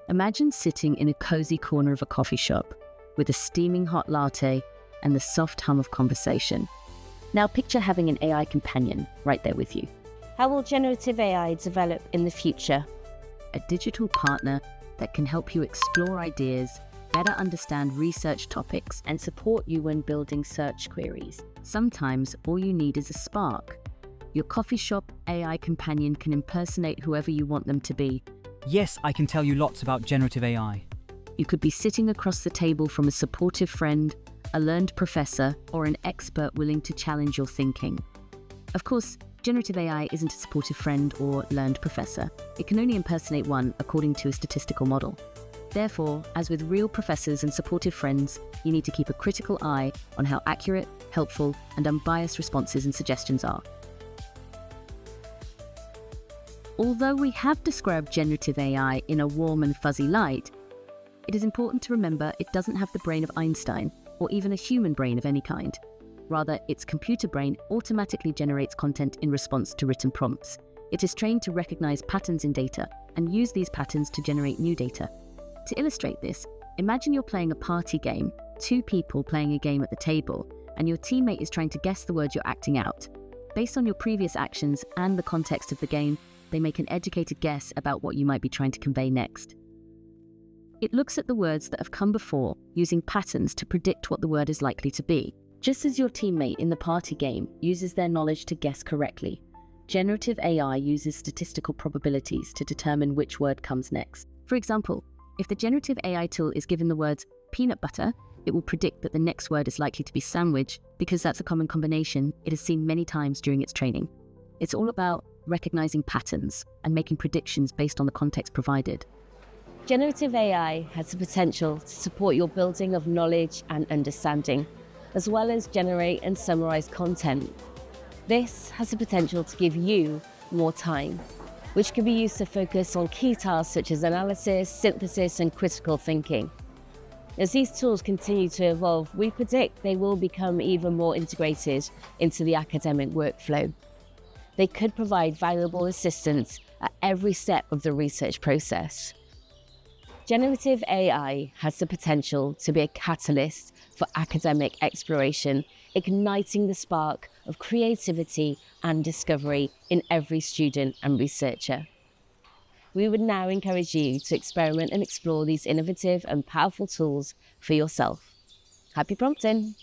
Imagine sitting in a cozy corner of a coffee shop with a steaming hot latte and the soft hum of conversation. Now picture having an AI companion right there with you. How will generative AI develop in the future? A digital partner that can help you explore ideas, better understand research topics, and support you when building search queries. Sometimes all you need is a spark. Your coffee shop AI companion can impersonate whoever you want them to be. Yes, I can tell you lots about generative AI. You could be sitting across the table from a supportive friend, a learned professor, or an expert willing to challenge your thinking. Of course, generative AI isn't a supportive friend or learned professor. It can only impersonate one according to a statistical model. Therefore, as with real professors and supportive friends, you need to keep a critical eye on how accurate, helpful, and unbiased responses and suggestions are. Although we have described generative AI in a warm and fuzzy light, it is important to remember it doesn't have the brain of Einstein or even a human brain of any kind. Rather, its computer brain automatically generates content in response to written prompts. It is trained to recognize patterns in data and use these patterns to generate new data. To illustrate this, imagine you're playing a party game, two people playing a game at the table, and your teammate is trying to guess the word you're acting out. Based on your previous actions and the context of the game, they make an educated guess about what you might be trying to convey next. It looks at the words that have come before, using patterns to predict what the word is likely to be. Just as your teammate in the party game uses their knowledge to guess correctly, generative AI uses statistical probabilities to determine which word comes next. For example, if the generative AI tool is given the words peanut butter, it will predict that the next word is likely to be sandwich because that's a common combination it has seen many times during its training. It's all about recognizing patterns and making predictions based on the context provided. Generative AI has the potential to support your building of knowledge and understanding, as well as generate and summarize content. This has the potential to give you more time, which can be used to focus on key tasks such as analysis, synthesis, and critical thinking. As these tools continue to evolve, we predict they will become even more integrated into the academic workflow. They could provide valuable assistance at every step of the research process. Generative AI has the potential to be a catalyst for academic exploration, igniting the spark of creativity and discovery in every student and researcher. We would now encourage you to experiment and explore these innovative and powerful tools for yourself. Happy prompting!